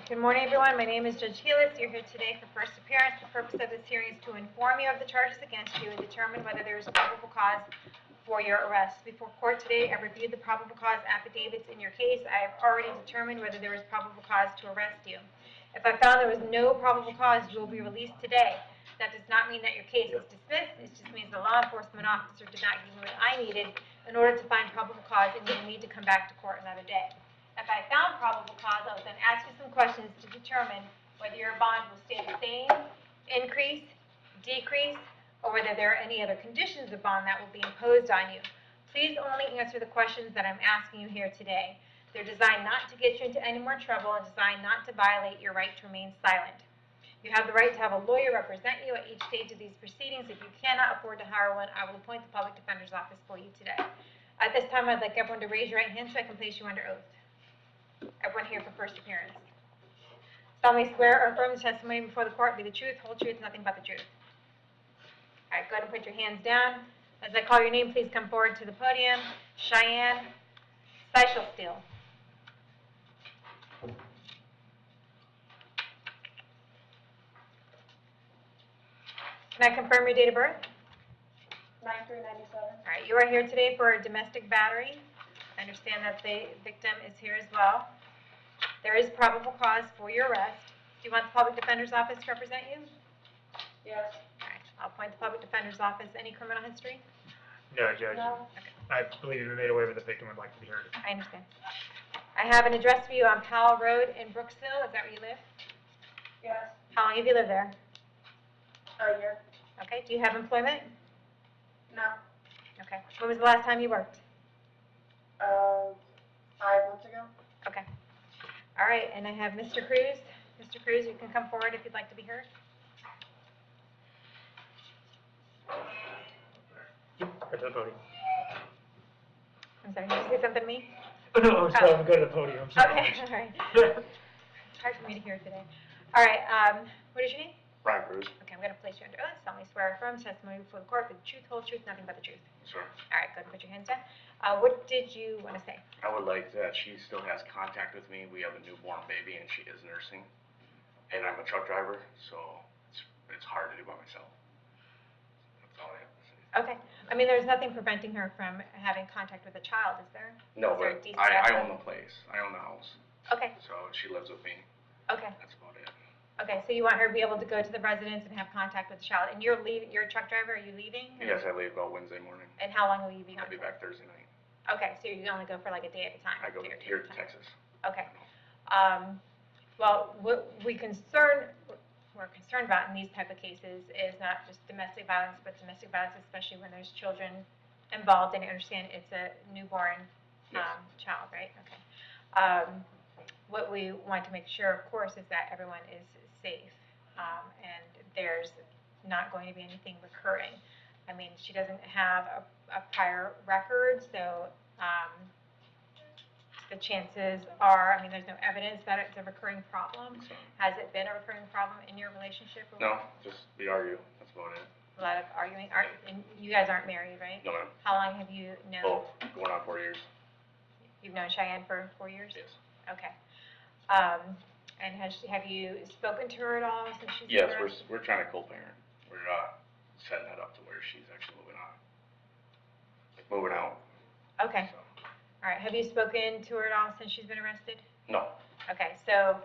Good morning, everyone. My name is Judge Healis. You're here today for first appearance. The purpose of this hearing is to inform you of the charges against you and determine whether there is probable cause for your arrest. Before court today, I reviewed the probable cause affidavits in your case. I have already determined whether there is probable cause to arrest you. If I found there was no probable cause, you will be released today. That does not mean that your case is dismissed. It just means the law enforcement officer did not give me what I needed in order to find probable cause, and you need to come back to court another day. If I found probable cause, I would then ask you some questions to determine whether your bond will stay the same, increase, decrease, or whether there are any other conditions of bond that will be imposed on you. Please only answer the questions that I'm asking you here today. They're designed not to get you into any more trouble and designed not to violate your right to remain silent. You have the right to have a lawyer represent you at each stage of these proceedings. If you cannot afford to hire one, I will appoint the public defender's office for you today. At this time, I'd like everyone to raise your right hand so I can place you under oath. Everyone here for first appearance. Solemnly swear or affirm the testimony before the court be the truth, whole truth, nothing but the truth. All right, go ahead and put your hands down. As I call your name, please come forward to the podium. Cheyenne Steele. Can I confirm your date of birth? 9/3/97. All right, you are here today for a domestic battery. I understand that the victim is here as well. There is probable cause for your arrest. Do you want the public defender's office to represent you? Yes. All right, I'll appoint the public defender's office. Any criminal history? No, Judge. No. Okay. I believe you made away with the victim would like to be heard. I understand. I have an address for you on Powell Road in Brooksville. Is that where you live? Yes. How long have you lived there? A year. Okay. Do you have employment? No. Okay. When was the last time you worked? 5 months ago. Okay. All right, and I have Mr. Cruz. Mr. Cruz, you can come forward if you'd like to be heard. Go to the podium. I'm sorry, did you say something to me? Oh, no, I'm sorry. Go to the podium. I'm sorry. Okay, all right. It's hard for me to hear today. All right, what is your name? Brian Cruz. Okay, I'm going to place you under oath. Solemnly swear or affirm testimony before the court, the truth, whole truth, nothing but the truth. Sure. All right, go ahead and put your hands down. What did you want to say? I would like that she still has contact with me. We have a newborn baby and she is nursing. And I'm a truck driver, so it's hard to do by myself. That's all I have to say. Okay. I mean, there's nothing preventing her from having contact with a child, is there? No, Is there a but decent I record? own the place. I own the house. Okay, So she lives with me. okay. That's about it. Okay, so you want her to be able to go to the residence and have contact with the child. And you're leaving, you're a truck driver, are you leaving? Yes, I leave about Wednesday morning. And how long will you be gone? I'll be back Thursday night. Okay, so you only go for like a day at a time? I go Day or two here at a to time. Texas. Okay. Well, what we're concerned about in these type of cases is not just domestic violence, but domestic violence, especially when there's children involved, and I understand it's a newborn Yes. child, right? Okay. What we want to make sure, of course, is that everyone is safe, and there's not going to be anything recurring. I mean, she doesn't have a prior record, so the chances are, I mean, there's no evidence that it's a recurring problem. So, Has it been a recurring problem in your relationship? no, just we argue. That's about it. A lot of arguing. And you guys aren't married, right? No, ma'am. How long have you known? Well, going on 4 years. You've known Cheyenne for 4 years? Yes. Okay. And have you spoken to her at all since she's been Yes, arrested? we're trying to co-parent. We're setting that up to where she's actually moving on. Like moving out. Okay. So. All right. Have you spoken to her at all since she's been arrested? No. Okay. So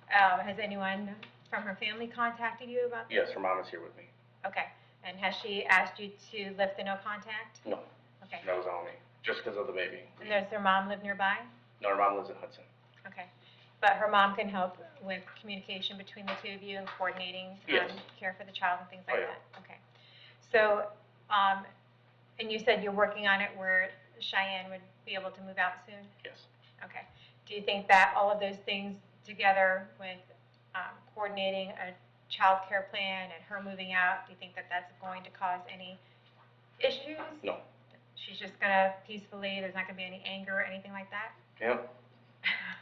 has anyone from her family contacted you about this? Yes, her mom is here with me. Okay. And has she asked you to lift the no contact? No. Okay. That was on me. Just because of the baby. And does her mom live nearby? No, her mom lives in Hudson. Okay. But her mom can help with communication between the two of you and coordinating Yes. care for the child and things like Oh, yeah. that? Okay. So, and you said you're working on it where Cheyenne would be able to move out soon? Yes. Okay. Do you think that all of those things together with coordinating a child care plan and her moving out, do you think that that's going to cause any issues? No. She's just going to peacefully, there's not going to be any anger or anything like that? Yeah.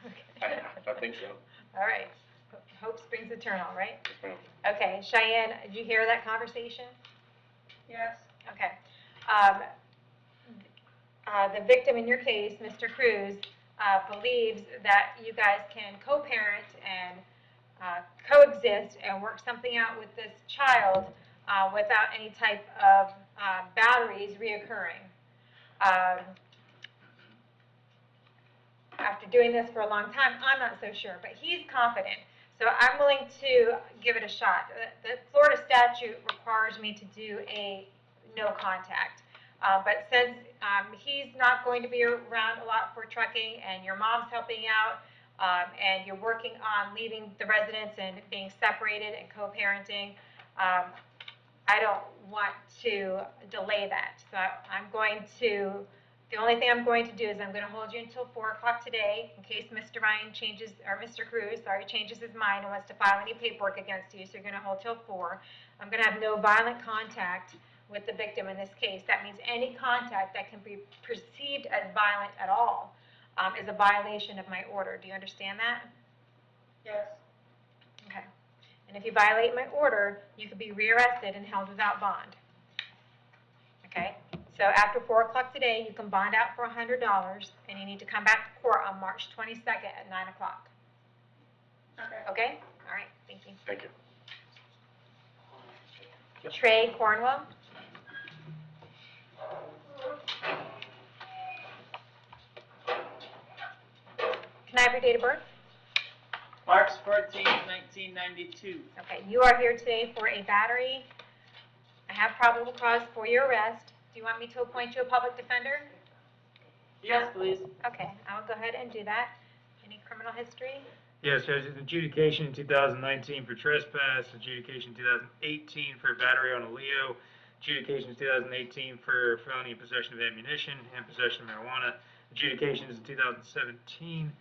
Okay. I think so. All right. Hope springs eternal, right? Yes, ma'am. Okay. Cheyenne, did you hear that conversation? Yes. Okay. The victim in your case, Mr. Cruz, believes that you guys can co-parent and coexist and work something out with this child without any type of batteries reoccurring. After doing this for a long time, I'm not so sure, but he's confident. So I'm willing to give it a shot. The Florida statute requires me to do a no contact. But since he's not going to be around a lot for trucking and your mom's helping out and you're working on leaving the residence and being separated and co-parenting, I don't want to delay that. So the only thing I'm going to do is I'm going to hold you until 4 o'clock today in case Mr. Ryan changes, or Mr. Cruz, changes his mind and wants to file any paperwork against you. So you're going to hold till 4. I'm going to have no violent contact with the victim in this case. That means any contact that can be perceived as violent at all is a violation of my order. Do you understand that? Yes. Okay. And if you violate my order, you could be rearrested and held without bond. Okay? So after 4 o'clock today, you can bond out for $100, and you need to come back to court on March 22nd at 9 o'clock. Okay. Okay? All right. Thank you. Thank you. Trey Cornwell. Can I have your date of birth? March 14, 1992. Okay. You are here today for a battery. I have probable cause for your arrest. Do you want me to appoint you a public defender? Yes, please. Okay. I will go ahead and do that. Any criminal history? Yes, Judge, adjudication in 2019 for trespass, adjudication 2018 for battery on a Leo, adjudications 2018 for felony in possession of ammunition and possession of marijuana, adjudications in 2017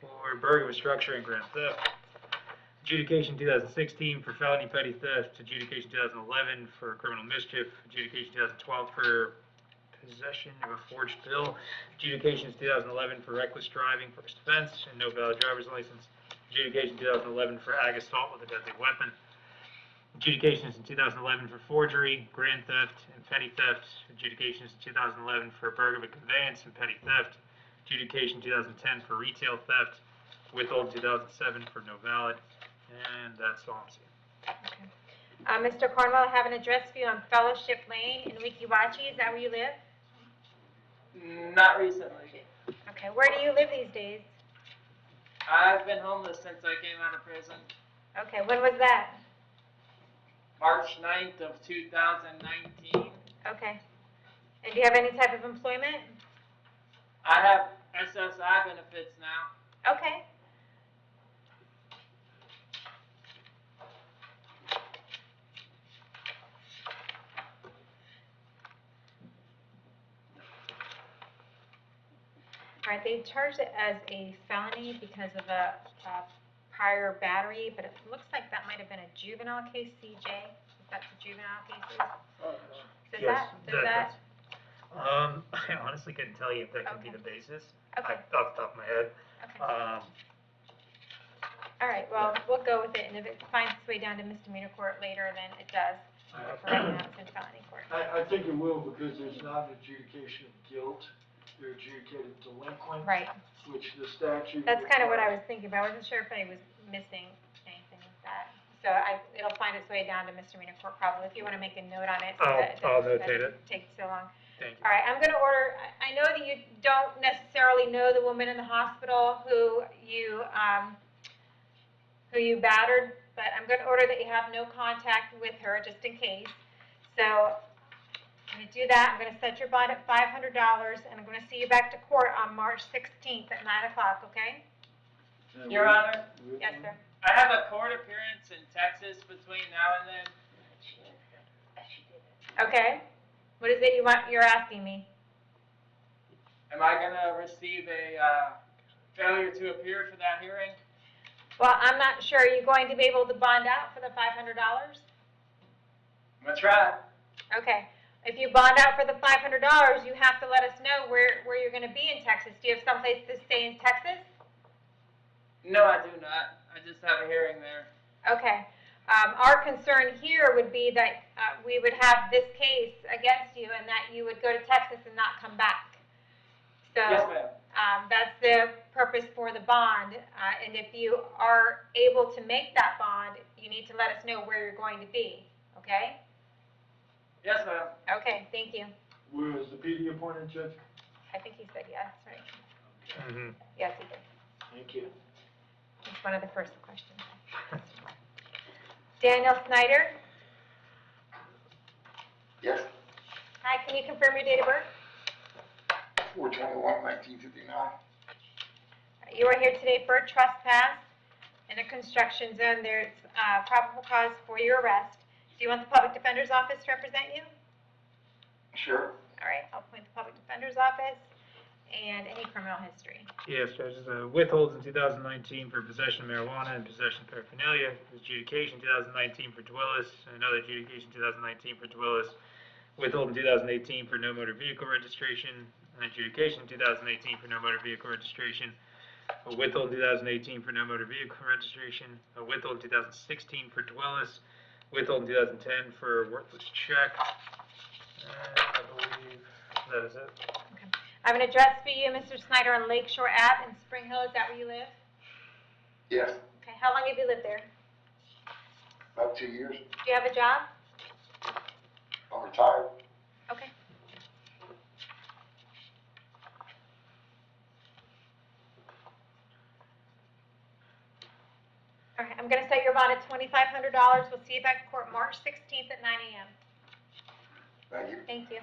for burglary with structure and grand theft, adjudication 2016 for felony petty theft, adjudication 2011 for criminal mischief, adjudication 2012 for possession of a forged bill, adjudications 2011 for reckless driving, first offense, and no valid driver's license, adjudication 2011 for ag assault with a deadly weapon, adjudications in 2011 for forgery, grand theft, and petty theft, adjudications in 2011 for burglary with conveyance and petty theft, adjudication 2010 for retail theft, withhold 2007 for no valid, and that's all I'm seeing. Okay. Mr. Cornwell, I have an address for you on Fellowship Lane in Wekiwachi. Is that where you live? Not recently. Okay. Where do you live these days? I've been homeless since I came out of prison. Okay. When was that? March 9th of 2019. Okay. And do you have any type of employment? I have SSI benefits now. Okay. All right, they charged it as a felony because of a prior battery, but it looks like that might have been a juvenile case, CJ. If that's a juvenile case. I honestly couldn't tell you if that could be Okay. the basis. Okay. Off the top of my head. Okay. All right, well, we'll go with it, and if it finds its way down to misdemeanor court later, then it does. For right now, it's in felony court. I think it will, because there's not an adjudication of guilt, they're adjudicated delinquent. Right. Which the statute. That's kind of what I was thinking, but I wasn't sure if I was missing anything with that. So it'll find its way down to misdemeanor court probably, if you want to make a note on it. So that I'll doesn't notate it. take so long. Thank you. All right, I'm going to order, I know that you don't necessarily know the woman in the hospital who you battered, but I'm going to order that you have no contact with her just in case. So I'm going to do that. I'm going to set your bond at $500, and I'm going to see you back to court on March 16th at 9 o'clock, okay? Your Honor, Yes, sir. I have a court appearance in Texas between now and then. Okay. What is it you're asking me? Am I going to receive a failure to appear for that hearing? Well, I'm not sure. Are you going to be able to bond out for the $500? I'm going to try. Okay. If you bond out for the $500, you have to let us know where you're going to be in Texas. Do you have someplace to stay in Texas? No, I do not. I just have a hearing there. Okay. Our concern here would be that we would have this case against you and that you would go to Texas and not come back. So Yes, ma'am. That's the purpose for the bond, and if you are able to make that bond, you need to let us know where you're going to be, okay? Yes, ma'am. Okay, thank you. Was the PD appointed, Judge? I think he said yes, right? Mm-hmm. Yes, he did. Thank you. It's one of the first questions. Daniel Snyder, Yes, hi, can you confirm your date of birth? 4/21/1959. You are here today for a trespass in a construction zone. There's probable cause for your arrest. Do you want the public defender's office to represent you? Sure. All right, I'll appoint the public defender's office and any criminal history. Yes, judges, withholds in 2019 for possession of marijuana and possession of paraphernalia, adjudication 2019 for Dwellis, another adjudication 2019 for Dwellis, withhold in 2018 for no motor vehicle registration, an adjudication 2018 for no motor vehicle registration, a withhold in 2018 for no motor vehicle registration, a withhold in 2016 for Dwellis, withhold in 2010 for worthless check. I believe that is it. I have an address for you, Mr. Snyder, on Lakeshore Ave in Spring Hill. Is that where you live? Yes, Okay, how long have you lived there? about 2 years. Do you have a job? I'm retired. Okay. All right, I'm going to set your bond at $2,500. We'll see you back in court March 16th at 9 a.m. Thank you. Thank you.